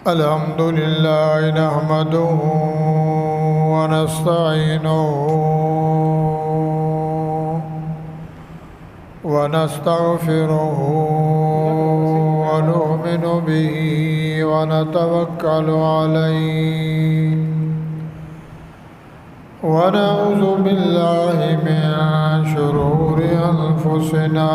الحمد لله نحمده ونستعينه ونستغفره ونؤمن به ونتوكل عليه ونعوذ بالله من شرور أنفسنا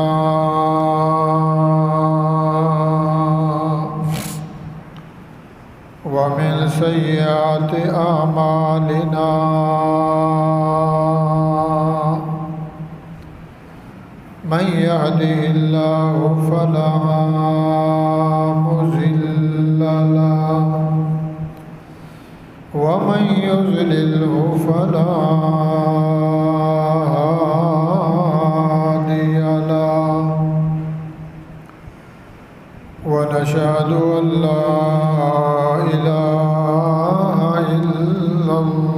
ومن سيئات أعمالنا من يهده الله فلا مضل له ومن يضلله فلا هادي له ونشهد أن لا إله إلا الله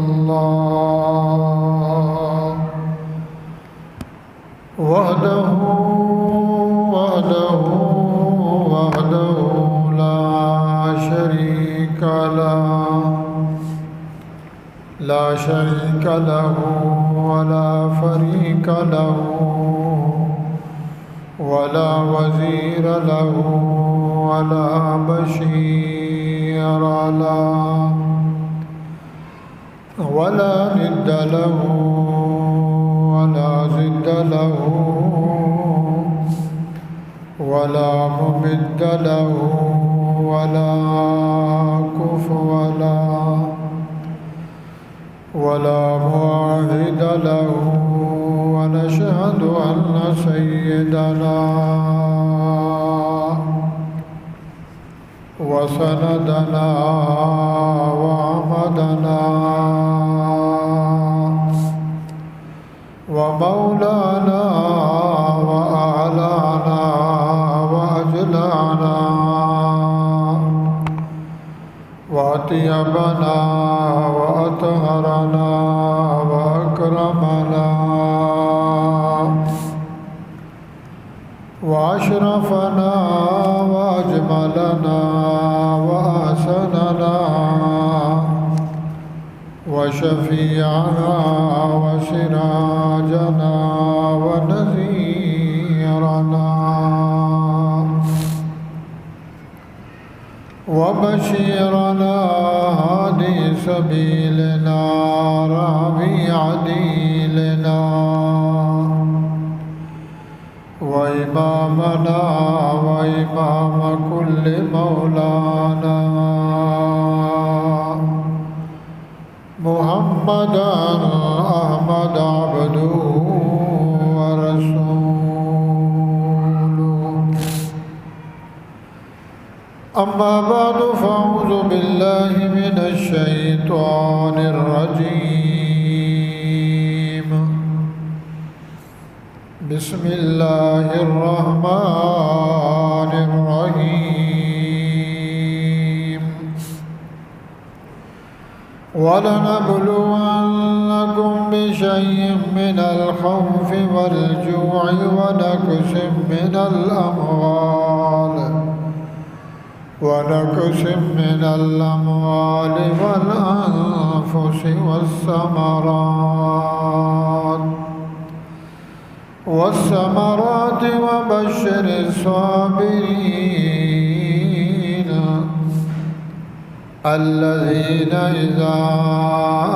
وحده لا شريك له ولا فريق له ولا وزير له ولا بشير له ولا ند له ولا ضد له ولا ممد له ولا كفو له ولا معاهد له ونشهد أن سيدنا وسندنا وعمدنا ومولانا وأعلانا وأجلانا وأطيبنا وأطهرنا وأكرمنا وأشرفنا وأجملنا وأحسننا وشفيعنا وسراجنا ونذيرنا وبشيرنا هادي سبيلنا ربيع ديننا وإمامنا وإمام كل مولانا محمدا أحمد عبده ورسوله أما بعد فأعوذ بالله من الشيطان الرجيم بسم الله الرحمن الرحيم ولنبلونكم بشيء من الخوف والجوع ونقص من الأموال والأنفس والثمرات وبشر الصابرين الذين إذا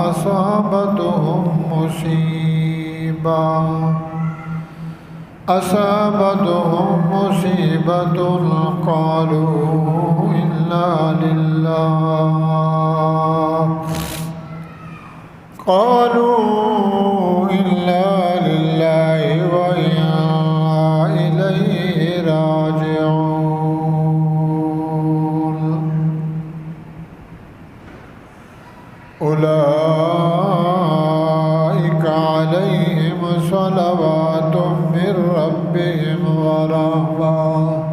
أصابتهم مصيبة قالوا إنا لله وإنا إليه راجعون أولئك عليهم صلوات من ربهم ورحمة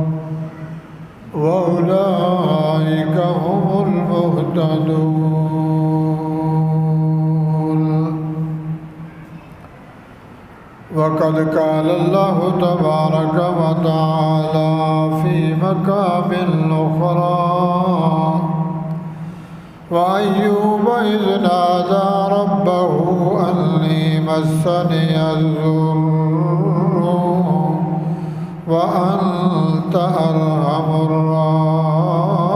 قال الله تبارك وتعالى في مقام أخرى وأيوب إذ نادى ربه أني مسني الضر وأنت أرحم الراحمين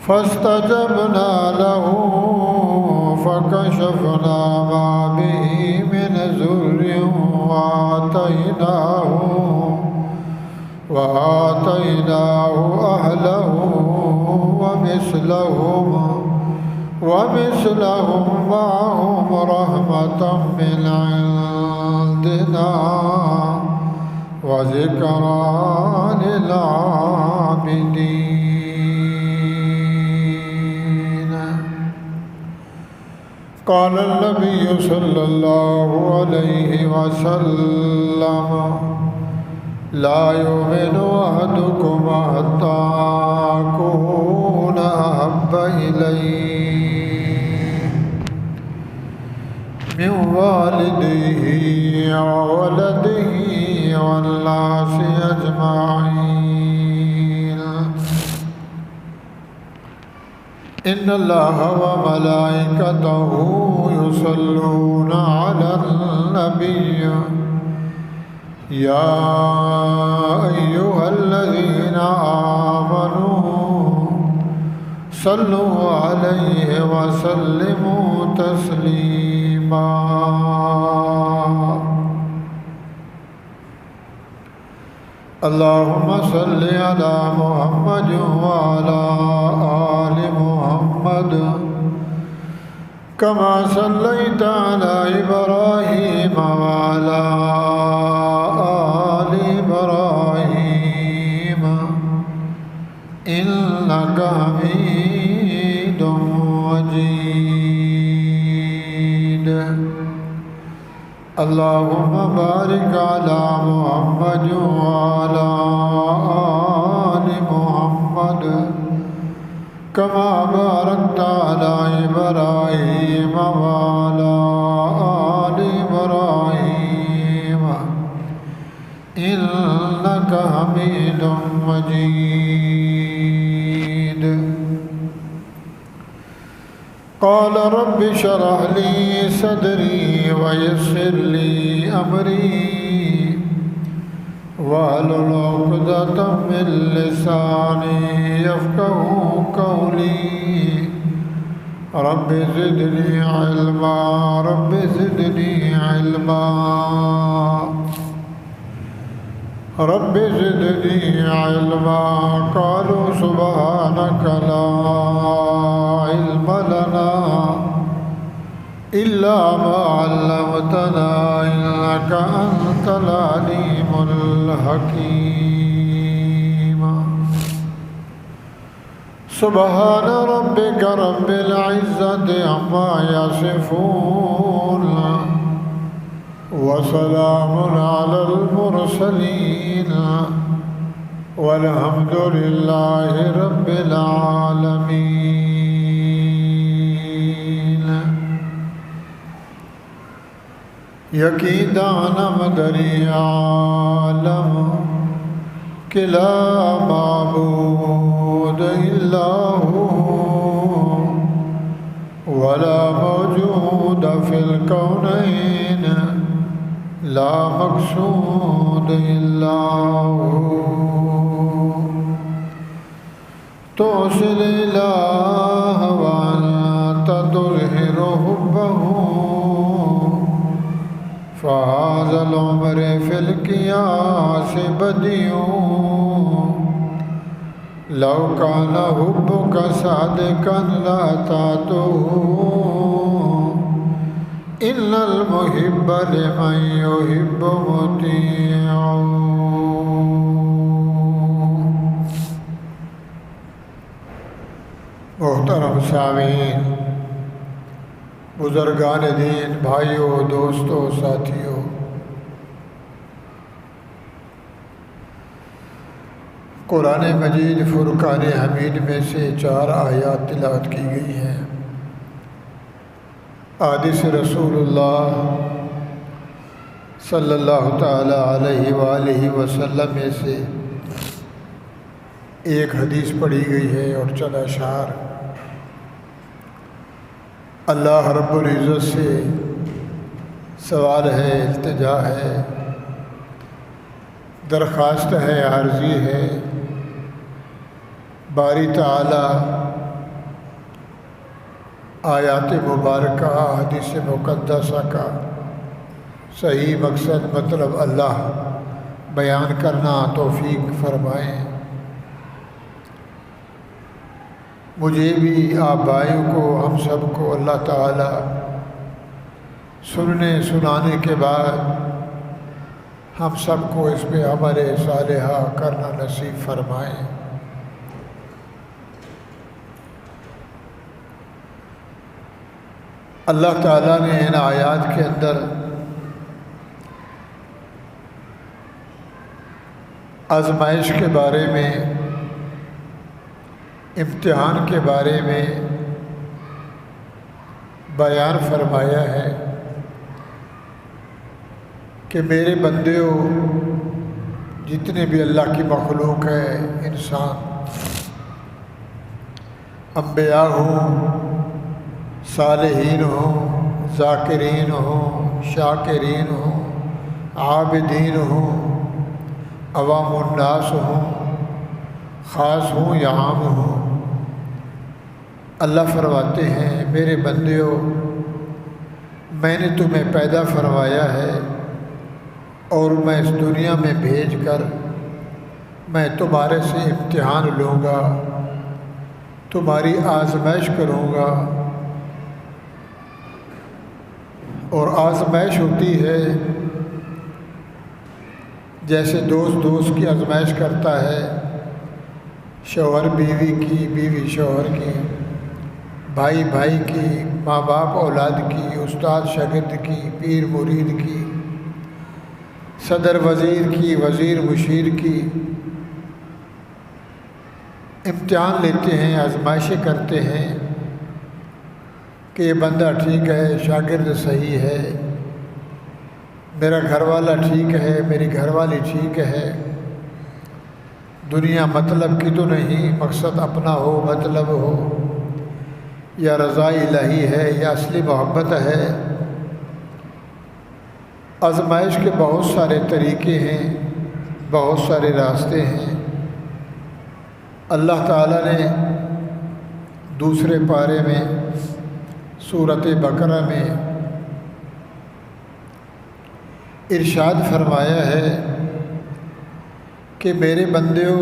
فاستجبنا له فكشفنا ما به من ضر وآتيناه أهله ومثلهم معهم رحمة من عندنا وذكرى للعابدين. قال النبي صلى الله عليه وسلم لا يؤمن أحدكم حتى أكون أحب إليه من والده وولده والناس أجمعين. إن الله وملائكته يصلون على النبي يا أيها الذين آمنوا صلوا عليه وسلموا تسليما. اللهم صل على محمد وعلى آل محمد كما صليت على إبراهيم وعلى آل إبراهيم إنك حميد مجيد. اللهم بارك على محمد وعلى آل محمد كما باركت على إبراهيم وعلى آل إبراهيم إنك حميد مجيد. قال رب اشرح لي صدري ويسر لي أمري واحلل عقدة من لساني يفقهوا قولي. رب زدني علما رب زدني علما رب زدني علما. قالوا سبحانك لا علم لنا إلا ما علمتنا إنك أنت العليم الحكيم. سبحان ربك رب العزة عما يصفون وسلام على المرسلين والحمد لله رب العالمين. یقین دانم دری عالم کہ لا معبود الا ہو ولا موجود فی الکونین لا مقصود الا ہو. توصل الہ وانت تظہر حبہ فهذا العمر في القياس بديع. لو كان حبك صادقا لأطعته إن المحب لمن يحب مطيع. محترم سامعین، بزرگان دین، بھائیوں، دوستوں، ساتھیوں، قرآن مجید فرقان حمید میں سے 4 آیات تلاوت کی گئی ہیں. حدیث رسول اللہ صلی اللہ تعالی علیہ وآلہ وسلم میں سے ایک حدیث پڑھی گئی ہے اور چند اشعار اللہ رب العزت سے سوال ہے، التجا ہے، درخواست ہے، عرضی ہے۔ باری تعالی آیات مبارکہ حدیث مقدسہ کا صحیح مقصد مطلب اللہ بیان کرنا توفیق فرمائیں۔ مجھے بھی آپ بھائیوں کو، ہم سب کو اللہ تعالی سننے سنانے کے بعد ہم سب کو اس پہ عمل صالحہ کرنا نصیب فرمائیں۔ اللہ تعالیٰ نے ان آیات کے اندر آزمائش کے بارے میں، امتحان کے بارے میں بیان فرمایا ہے کہ میرے بندیوں، جتنے بھی اللہ کی مخلوق ہے، انسان، انبیاء ہوں، صالحین ہوں، ذاکرین ہوں، شاکرین ہوں، عابدین ہوں، عوام الناس ہوں، خاص ہوں یا عام ہوں، اللہ فرماتے ہیں میرے بندیوں، میں نے تمہیں پیدا فرمایا ہے اور میں اس دنیا میں بھیج کر میں تمہارے سے امتحان لوں گا، تمہاری آزمائش کروں گا۔ اور آزمائش ہوتی ہے جیسے دوست کی آزمائش کرتا ہے، شوہر بیوی کی، بیوی شوہر کی، بھائی بھائی کی، ماں باپ اولاد کی، استاد شاگرد کی، پیر مرید کی، صدر وزیر کی، وزیر مشیر کی، امتحان لیتے ہیں، آزمائشیں کرتے ہیں کہ یہ بندہ ٹھیک ہے، شاگرد صحیح ہے، میرا گھر والا ٹھیک ہے، میری گھر والی ٹھیک ہے، دنیا مطلب کی تو نہیں، مقصد اپنا ہو، مطلب ہو، یا رضا الہی ہے یا اصلی محبت ہے۔ آزمائش کے بہت سارے طریقے ہیں، بہت سارے راستے ہیں۔ اللہ تعالیٰ نے دوسرے پارے میں سورۃ بقرہ میں ارشاد فرمایا ہے کہ میرے بندیوں،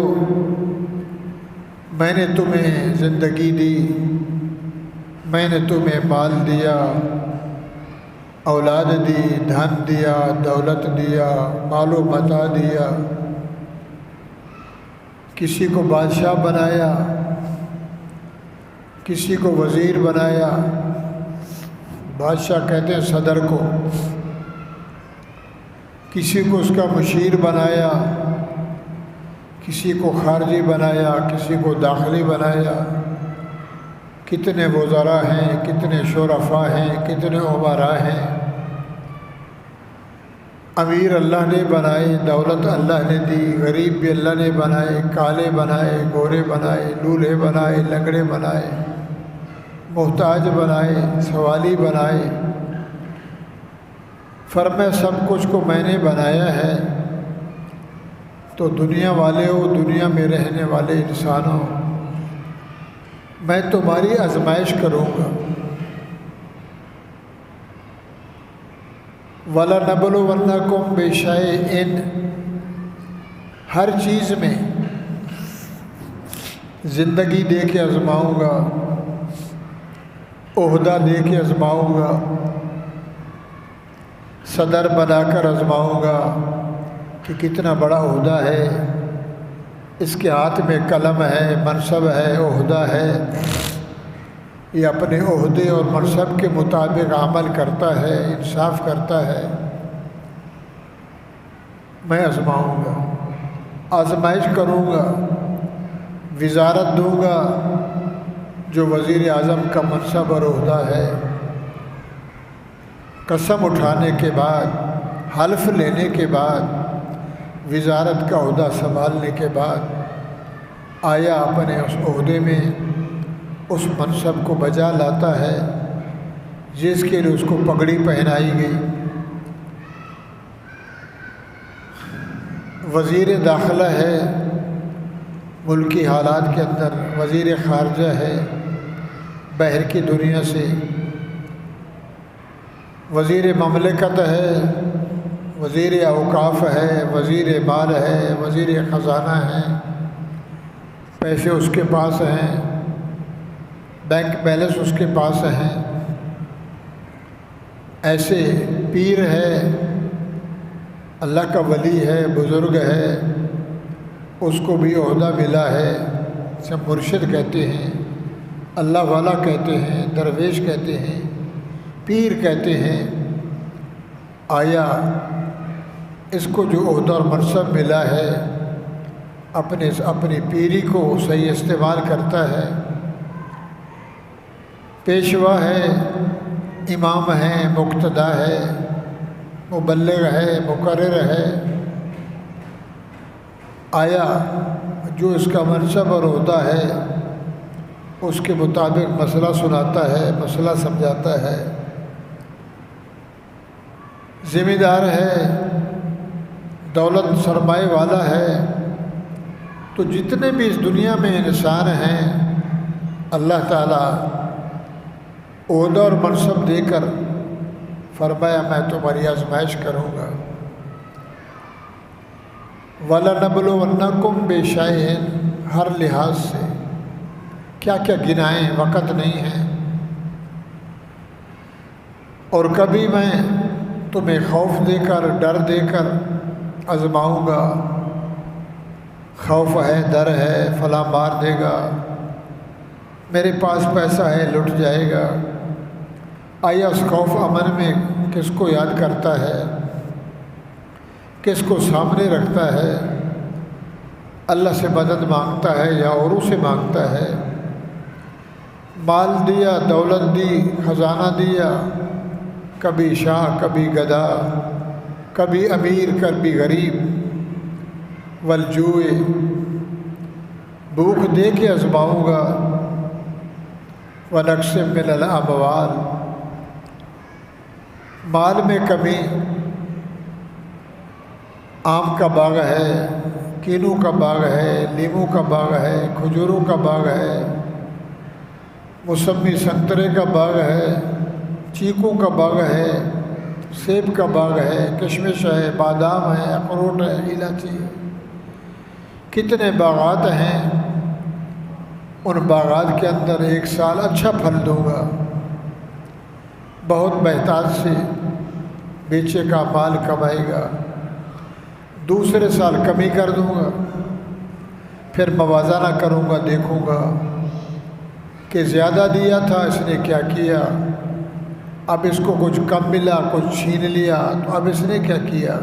میں نے تمہیں زندگی دی، میں نے تمہیں مال دیا، اولاد دی، دھن دیا، دولت دیا، مال و متاع دیا، کسی کو بادشاہ بنایا، کسی کو وزیر بنایا، بادشاہ کہتے ہیں صدر کو، کسی کو اس کا مشیر بنایا، کسی کو خارجی بنایا، کسی کو داخلی بنایا۔ کتنے وزراء ہیں، کتنے شرفاء ہیں، کتنے امراء ہیں، امیر اللہ نے بنائے، دولت اللہ نے دی، غریب بھی اللہ نے بنائے، کالے بنائے، گورے بنائے، لولے بنائے، لنگڑے بنائے، محتاج بنائے، سوالی بنائے۔ فرمایا سب کچھ کو میں نے بنایا ہے، تو دنیا والے ہو، دنیا میں رہنے والے انسانوں، میں تمہاری آزمائش کروں گا۔ وَلَنَبْلُوَنَّكُمْ بِشَيْءٍ، ہر چیز میں زندگی دے کے آزماؤں گا، عہدہ دے کے آزماؤں گا، صدر بنا کر آزماؤں گا کہ کتنا بڑا عہدہ ہے، اس کے ہاتھ میں قلم ہے، منصب ہے، عہدہ ہے، یہ اپنے عہدے اور منصب کے مطابق عمل کرتا ہے، انصاف کرتا ہے۔ میں آزماؤں گا، آزمائش کروں گا، وزارت دوں گا جو وزیر اعظم کا منصب اور عہدہ ہے، قسم اٹھانے کے بعد، حلف لینے کے بعد، وزارت کا عہدہ سنبھالنے کے بعد آیا اپنے اس عہدے میں اس منصب کو بجا لاتا ہے جس کے لیے اس کو پگڑی پہنائی گئی۔ وزیر داخلہ ہے، ملکی حالات کے اندر وزیر خارجہ ہے باہر کی دنیا سے، وزیر مملکت ہے، وزیر اوقاف ہے، وزیر مال ہے، وزیر خزانہ ہے، پیسے اس کے پاس ہیں، بینک بیلنس اس کے پاس ہیں۔ ایسے پیر ہے، اللہ کا ولی ہے، بزرگ ہے، اس کو بھی عہدہ ملا ہے، سب مرشد کہتے ہیں، اللہ والا کہتے ہیں، درویش کہتے ہیں، پیر کہتے ہیں۔ آیا اس کو جو عہدہ اور منصب ملا ہے اپنی پیری کو صحیح استعمال کرتا ہے؟ پیشوا ہے، امام ہے، مقتدا ہے، مبلغ ہے، مقرر ہے۔ آیا جو اس کا منصب اور عہدہ ہے اس کے مطابق مسئلہ سناتا ہے، مسئلہ سمجھاتا ہے؟ ذمہ دار ہے، دولت سرمایہ والا ہے، تو جتنے بھی اس دنیا میں انسان ہیں اللہ تعالیٰ عہدہ اور منصب دے کر فرمایا میں تمہاری آزمائش کروں گا۔ وَلَنَبْلُوَنَّكُمْ بِشَيْءٍ، ہر لحاظ سے کیا کیا گنائیں، وقت نہیں ہے۔ اور کبھی میں تمہیں خوف دے کر، ڈر دے کر آزماؤں گا۔ خوف ہے، ڈر ہے، فلاں مار دے گا، میرے پاس پیسہ ہے لٹ جائے گا۔ آیا اس خوف امن میں کس کو یاد کرتا ہے، کس کو سامنے رکھتا ہے؟ اللہ سے مدد مانگتا ہے یا اوروں سے مانگتا ہے؟ مال دیا، دولت دی، خزانہ دیا، کبھی شاہ کبھی گدھا، کبھی امیر کبھی غریب، والجوع، بھوک دے کے آزماؤں گا، ونقص من الاموال، مال میں کمی۔ آم کا باغ ہے، کینو کا باغ ہے، لیموں کا باغ ہے، کھجوروں کا باغ ہے، موسمی سنترے کا باغ ہے، چیکوں کا باغ ہے، سیب کا باغ ہے، کشمش ہے، بادام ہے، اخروٹ ہے، الائچی ہے، کتنے باغات ہیں۔ ان باغات کے اندر ایک سال اچھا پھل دوں گا، بہت بہتات سے بیچے کا مال کمائے گا، دوسرے سال کمی کر دوں گا، پھر موازنہ کروں گا، دیکھوں گا کہ زیادہ دیا تھا اس نے کیا کیا، اب اس کو کچھ کم ملا، کچھ چھین لیا، تو اب اس نے کیا کیا۔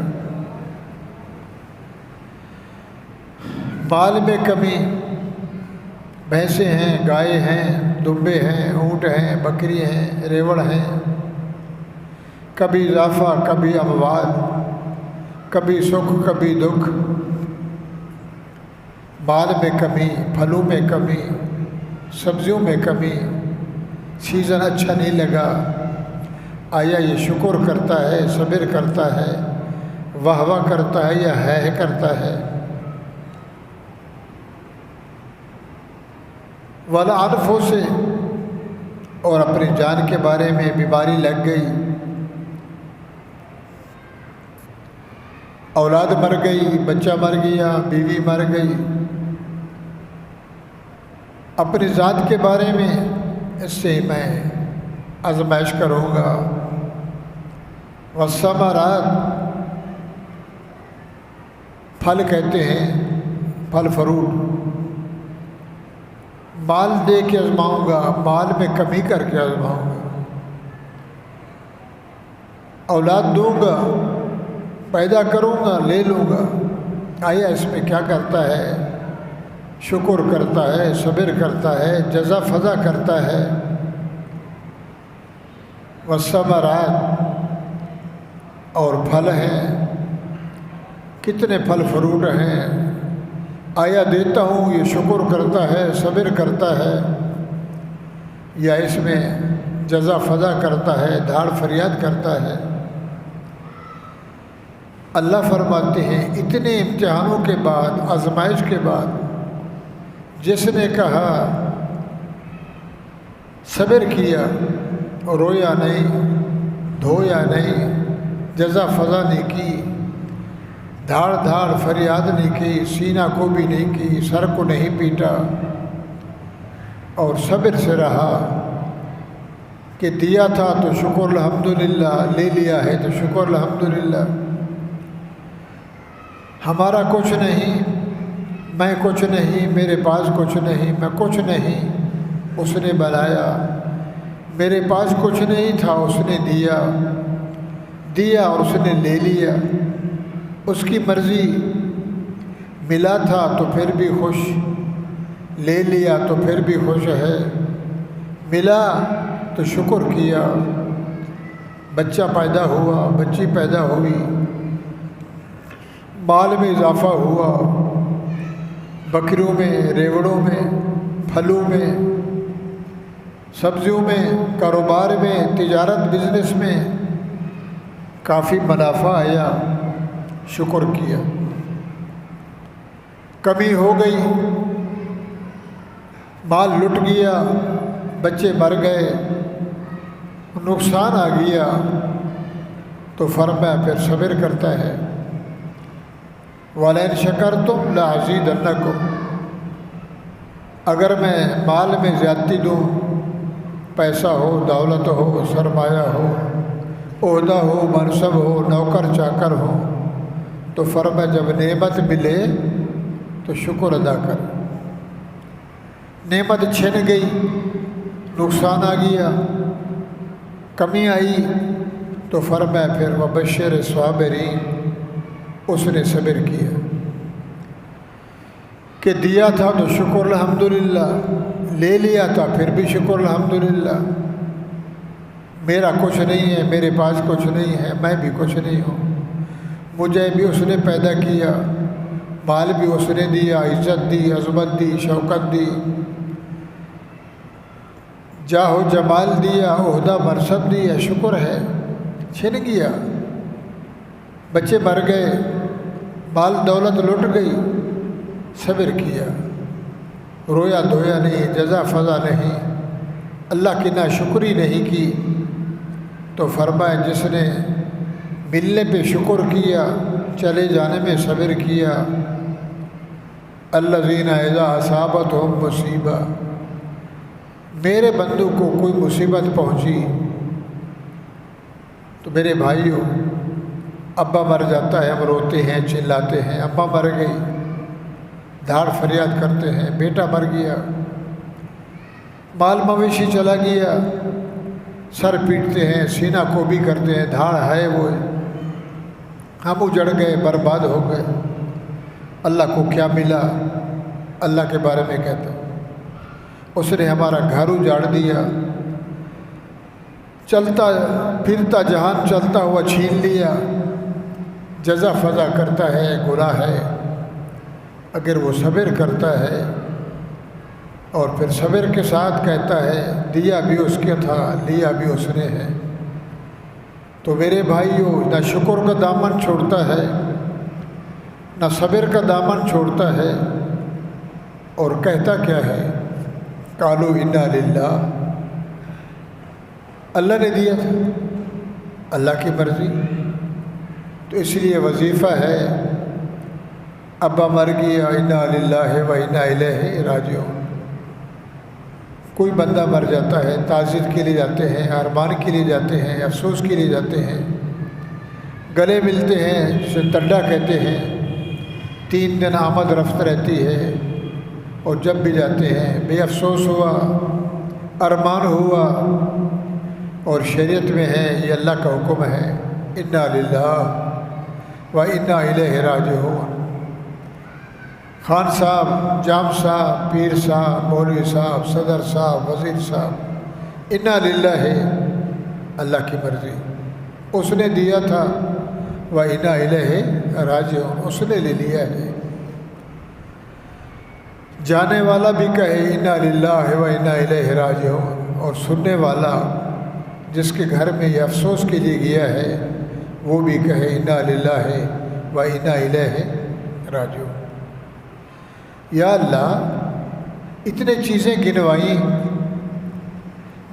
مال میں کمی، بھینسیں ہیں، گائے ہیں، دمبے ہیں، اونٹ ہیں، بکری ہیں، ریوڑ ہیں، کبھی اضافہ کبھی اموال، کبھی سکھ کبھی دکھ۔ مال میں کمی، پھلوں میں کمی، سبزیوں میں کمی، سیزن اچھا نہیں لگا۔ آیا یہ شکر کرتا ہے، صبر کرتا ہے، واہ واہ کرتا ہے یا ہے کرتا ہے؟ والعنفوں سے، اور اپنی جان کے بارے میں بیماری لگ گئی، اولاد مر گئی، بچہ مر گیا، بیوی مر گئی، اپنی ذات کے بارے میں اس سے میں آزمائش کروں گا۔ والثمرات، پھل کہتے ہیں، پھل فروٹ، مال دے کے آزماؤں گا، مال میں کمی کر کے آزماؤں گا، اولاد دوں گا، پیدا کروں گا، لے لوں گا۔ آیا اس میں کیا کرتا ہے؟ شکر کرتا ہے، صبر کرتا ہے، جزا فضا کرتا ہے۔ والثمرات، اور پھل ہیں، کتنے پھل فروٹ ہیں، آیا دیتا ہوں یہ شکر کرتا ہے، صبر کرتا ہے، یا اس میں جزا فضا کرتا ہے، دھاڑ فریاد کرتا ہے؟ اللہ فرماتے ہیں اتنے امتحانوں کے بعد، آزمائش کے بعد، جس نے کہا صبر کیا، رویا نہیں، دھویا نہیں، جزا فضا نہیں کی، دھاڑ دھاڑ فریاد نہیں کی، سینہ کو بھی نہیں کی، سر کو نہیں پیٹا، اور صبر سے رہا کہ دیا تھا تو شکر الحمدللہ، لے لیا ہے تو شکر الحمدللہ، ہمارا کچھ نہیں، میں کچھ نہیں، میرے پاس کچھ نہیں، میں کچھ نہیں، اس نے بنایا، میرے پاس کچھ نہیں تھا، اس نے دیا اور اس نے لے لیا، اس کی مرضی، ملا تھا تو پھر بھی خوش، لے لیا تو پھر بھی خوش ہے، ملا تو شکر کیا، بچہ پیدا ہوا، بچی پیدا ہوئی، مال میں اضافہ ہوا، بکریوں میں، ریوڑوں میں، پھلوں میں، سبزیوں میں، کاروبار میں، تجارت بزنس میں کافی منافع آیا، شکر کیا۔ کمی ہو گئی، مال لٹ گیا، بچے مر گئے، نقصان آ گیا، تو فرمایا پھر صبر کرتا ہے، وَلَئِن شَكَرْتُمْ لَأَزِيدَنَّكُمْ، اگر میں مال میں زیادتی دوں، پیسہ ہو، دولت ہو، سرمایہ ہو، عہدہ ہو، منصب ہو، نوکر چاکر ہو، تو فرمایا جب نعمت ملے تو شکر ادا کر۔ نعمت چھن گئی، نقصان آ گیا، کمی آئی، تو فرمایا پھر وَبَشِّرِ الصَّابِرِينَ، اس نے صبر کیا کہ دیا تھا تو شکر الحمدللہ، لے لیا تھا پھر بھی شکر الحمدللہ، میرا کچھ نہیں ہے، میرے پاس کچھ نہیں ہے، میں بھی کچھ نہیں ہوں، مجھے بھی اس نے پیدا کیا، مال بھی اس نے دیا، عزت دی، عظمت دی، شوکت دی، جاہ و جمال دیا، عہدہ منصب دیا، شکر ہے، چھن گیا، بچے مر گئے، مال دولت لٹ گئی، صبر کیا، رویا دھویا نہیں، جزا فضا نہیں، اللہ کی ناشکری نہیں کی، تو فرمایا جس نے ملنے پہ شکر کیا، چلے جانے میں صبر کیا، الذین اذا اصابتہم مصیبہ، میرے بندوں کو کوئی مصیبت پہنچی، تو میرے بھائیوں، ابا مر جاتا ہے، ہم روتے ہیں، چلاتے ہیں، ابا مر گئی، دھاڑ فریاد کرتے ہیں، بیٹا مر گیا، مال مویشی چلا گیا، سر پیٹتے ہیں، سینہ کو بھی کرتے ہیں، دھاڑ ہے وہ، ہم اجڑ گئے، برباد ہو گئے، اللہ کو کیا ملا؟ اللہ کے بارے میں کہتا ہے اس نے ہمارا گھر اجاڑ دیا، چلتا پھرتا جہان چلتا ہوا چھین لیا، جزا فضا کرتا ہے، گناہ ہے، اگر وہ صبر کرتا ہے اور پھر صبر کے ساتھ کہتا ہے دیا بھی اس کے تھا، لیا بھی اس نے ہے، تو میرے بھائیوں، نہ شکر کا دامن چھوڑتا ہے، نہ صبر کا دامن چھوڑتا ہے، اور کہتا کیا ہے؟ قالوا انا للہ، اللہ نے دیا تھا، اللہ کی مرضی، تو اس لیے وظیفہ ہے، ابا مر گیا، انا للہ و انا الیہ راجعون، کوئی بندہ مر جاتا ہے، تعزیت کے لیے جاتے ہیں، ارمان کے لیے جاتے ہیں، افسوس کے لیے جاتے ہیں، گلے ملتے ہیں، جسے ٹڈا کہتے ہیں، 3 دن آمد رفت رہتی ہے، اور جب بھی جاتے ہیں بے افسوس ہوا، ارمان ہوا، اور شریعت میں ہے، یہ اللہ کا حکم ہے، انا للہ و انا الیہ راجعون۔ خان صاحب، جام صاحب، پیر صاحب، مولوی صاحب، صدر صاحب، وزیر صاحب، انا للہ ہے، اللہ کی مرضی، اس نے دیا تھا و انا الیہ راجعون، اس نے لے لیا ہے۔ جانے والا بھی کہے انا للہ و انا الیہ راجعون، اور سننے والا جس کے گھر میں یہ افسوس کے لیے گیا ہے وہ بھی کہے انا للہ و انا الیہ راجعون۔ یا اللہ اتنے چیزیں گنوائیں،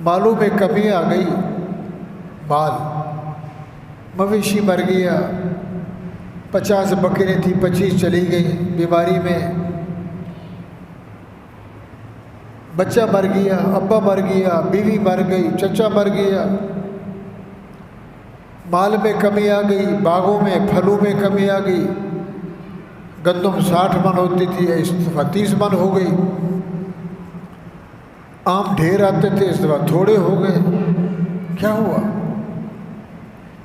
مالوں میں کمی آ گئی، مال مویشی مر گیا، 50 بکریں تھیں 25 چلی گئی، بیماری میں بچہ مر گیا، ابا مر گیا، بیوی مر گئی، چچا مر گیا، مال میں کمی آ گئی، باغوں میں پھلوں میں کمی آ گئی، گندم 60 من ہوتی تھی اس دفعہ 30 من ہو گئی، آم ڈھیر آتے تھے اس دفعہ تھوڑے ہو گئے، کیا ہوا؟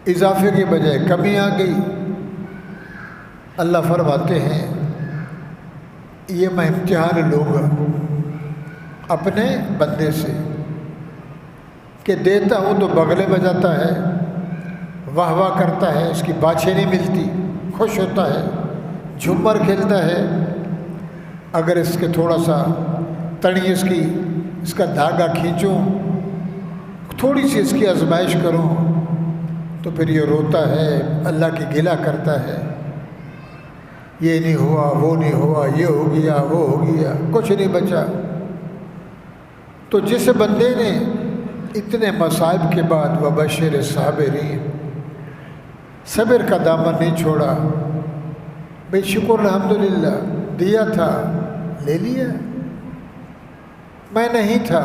اضافے کے بجائے کمی آ گئی۔ اللہ فرماتے ہیں یہ میں امتحان لوں گا اپنے بندے سے کہ دیتا ہوں تو بغلے بجاتا ہے، واہ واہ کرتا ہے، اس کی باچھیں نہیں ملتی، خوش ہوتا ہے، جھومر کھیلتا ہے، اگر اس کے تھوڑا سا تڑی اس کا دھاگا کھینچوں، تھوڑی سی اس کی آزمائش کروں تو پھر یہ روتا ہے، اللہ کی گلہ کرتا ہے، یہ نہیں ہوا، وہ نہیں ہوا، یہ ہو گیا، وہ ہو گیا، کچھ نہیں بچا۔ تو جس بندے نے اتنے مصائب کے بعد وبشر صابرین، صبر کا دامن نہیں چھوڑا، بے شکر الحمدللہ، دیا تھا لے لیا، میں نہیں تھا،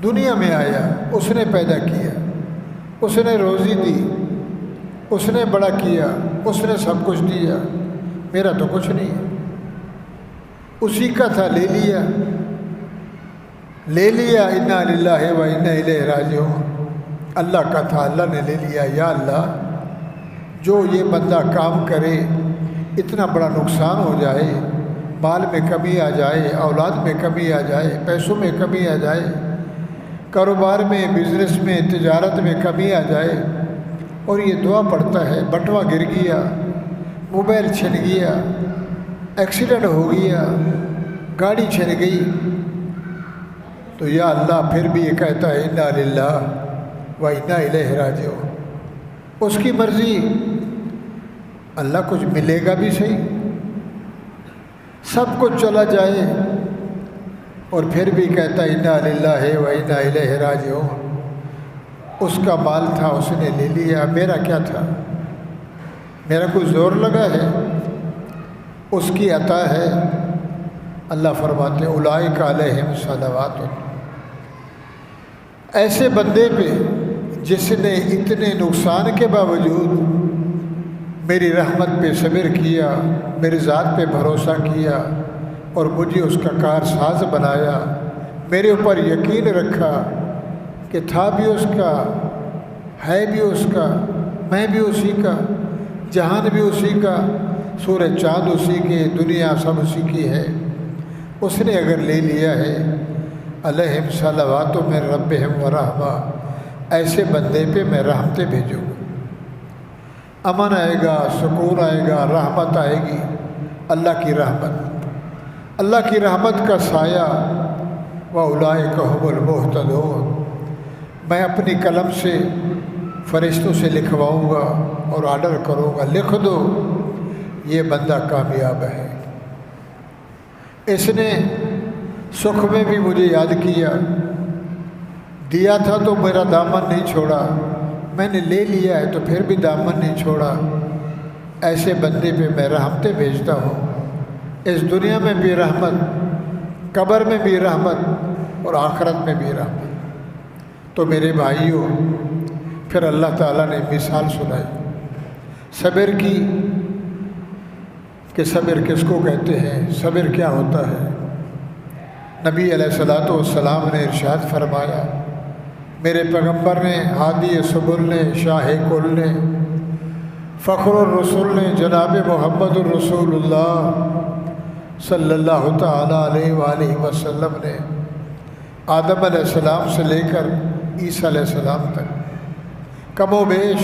دنیا میں آیا، اس نے پیدا کیا، اس نے روزی دی، اس نے بڑا کیا، اس نے سب کچھ دیا، میرا تو کچھ نہیں ہے، اسی کا تھا لے لیا، لے لیا، انا للہ و انا الیہ راجعون، اللہ کا تھا اللہ نے لے لیا۔ یا اللہ جو یہ بندہ کام کرے اتنا بڑا نقصان ہو جائے، مال میں کمی آ جائے، اولاد میں کمی آ جائے، پیسوں میں کمی آ جائے، کاروبار میں، بزنس میں، تجارت میں کمی آ جائے، اور یہ دعا پڑھتا ہے، بٹوا گر گیا، موبائل چھن گیا، ایکسیڈنٹ ہو گیا، گاڑی چھن گئی، تو یا اللہ پھر بھی یہ کہتا ہے انا للہ و انا الیہ راجعون، اس کی مرضی، اللہ کچھ ملے گا بھی صحیح، سب کچھ چلا جائے اور پھر بھی کہتا ہے انا للہ و انا الیہ راجعون، اس کا مال تھا اس نے لے لیا، میرا کیا تھا؟ میرا کوئی زور لگا ہے؟ اس کی عطا ہے۔ اللہ فرماتے ہیں اولئک علیہم صلوات، ایسے بندے پہ جس نے اتنے نقصان کے باوجود میری رحمت پہ صبر کیا، میری ذات پہ بھروسہ کیا اور مجھے اس کا کارساز بنایا، میرے اوپر یقین رکھا کہ تھا بھی اس کا، ہے بھی اس کا، میں بھی اسی کا، جہان بھی اسی کا، سورج چاند اسی کے، دنیا سب اسی کی ہے، اس نے اگر لے لیا ہے، علیہم صلوات من ربہم ورحمہ، ایسے بندے پہ میں رحمتیں بھیجوں گا، امن آئے گا، سکون آئے گا، رحمت آئے گی، اللہ کی رحمت، اللہ کی رحمت کا سایہ، وَأُولَئِكَ هُمُ الْمُهْتَدُونَ، میں اپنی قلم سے فرشتوں سے لکھواؤں گا اور آرڈر کروں گا، لکھ دو یہ بندہ کامیاب ہے، اس نے سکھ میں بھی مجھے یاد کیا، دیا تھا تو میرا دامن نہیں چھوڑا، میں نے لے لیا ہے تو پھر بھی دامن نہیں چھوڑا، ایسے بندے پہ میں رحمتیں بھیجتا ہوں، اس دنیا میں بھی رحمت، قبر میں بھی رحمت اور آخرت میں بھی رحمت۔ تو میرے بھائیوں، پھر اللہ تعالیٰ نے مثال سنائی صبر کی، کہ صبر کس کو کہتے ہیں، صبر کیا ہوتا ہے۔ نبی علیہ الصلوۃ والسلام نے ارشاد فرمایا، میرے پیغمبر نے، ہادی سبل نے، شاہ کل نے، فخر الرسول نے، جناب محمد الرسول اللہ صلی اللہ تعالیٰ علیہ وآلہ وسلم نے آدم علیہ السلام سے لے کر عیسیٰ علیہ السلام تک کم و بیش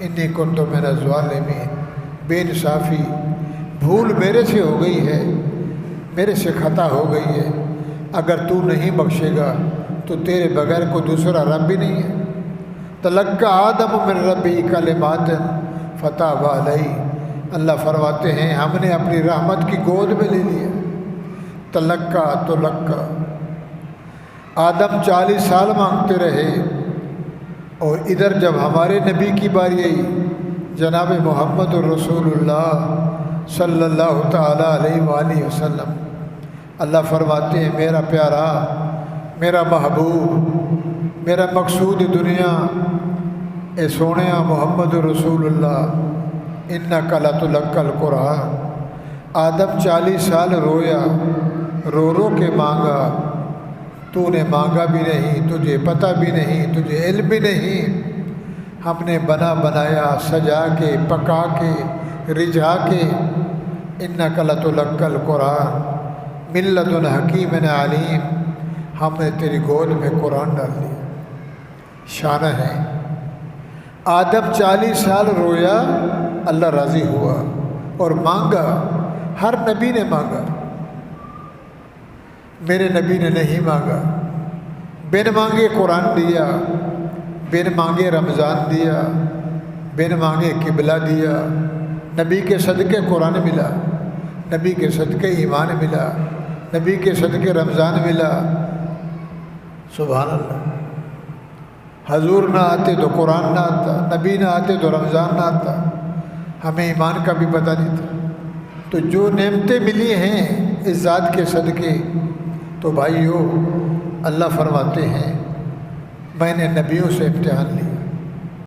انی کنت من الظالمین، بے انصافی بھول میرے سے ہو گئی ہے، میرے سے خطا ہو گئی ہے، اگر تو نہیں بخشے گا تو تیرے بغیر کوئی دوسرا رب بھی نہیں ہے۔ تلقى آدم من ربہ کلمات فتاب علیہ، اللہ فرماتے ہیں ہم نے اپنی رحمت کی گود میں لے لیا۔ تلقى آدم 40 سال مانگتے رہے، اور ادھر جب ہمارے نبی کی باری آئی جناب محمد الرسول اللہ صلی اللہ تعالیٰ علیہ وآلہ وسلم، اللہ فرماتے ہیں میرا پیارا، میرا محبوب، میرا مقصود دنیا، اے سونیا محمد رسول اللہ، انک لتلقی القرآن۔ آدم 40 سال رویا، رو رو کے مانگا، تو نے مانگا بھی نہیں، تجھے پتہ بھی نہیں، تجھے علم بھی نہیں، ہم نے بنا بنایا، سجا کے، پکا کے، رجھا کے، انک لتلقی القرآن من لدن حکیم علیم، ہم نے تیری گود میں قرآن ڈال دیا۔ شان ہے، آدم 40 سال رویا، اللہ راضی ہوا اور مانگا، ہر نبی نے مانگا، میرے نبی نے نہیں مانگا، بن مانگے قرآن دیا، بن مانگے رمضان دیا، بن مانگے قبلہ دیا، نبی کے صدقے قرآن ملا، نبی کے صدقے ایمان ملا، نبی کے صدقے رمضان ملا۔ سبحان اللہ، حضور نہ آتے تو قرآن نہ آتا، نبی نہ آتے تو رمضان نہ آتا، ہمیں ایمان کا بھی پتہ نہیں تھا۔ تو جو نعمتیں ملی ہیں اس ذات کے صدقے، تو بھائیو اللہ فرماتے ہیں میں نے نبیوں سے امتحان لیا،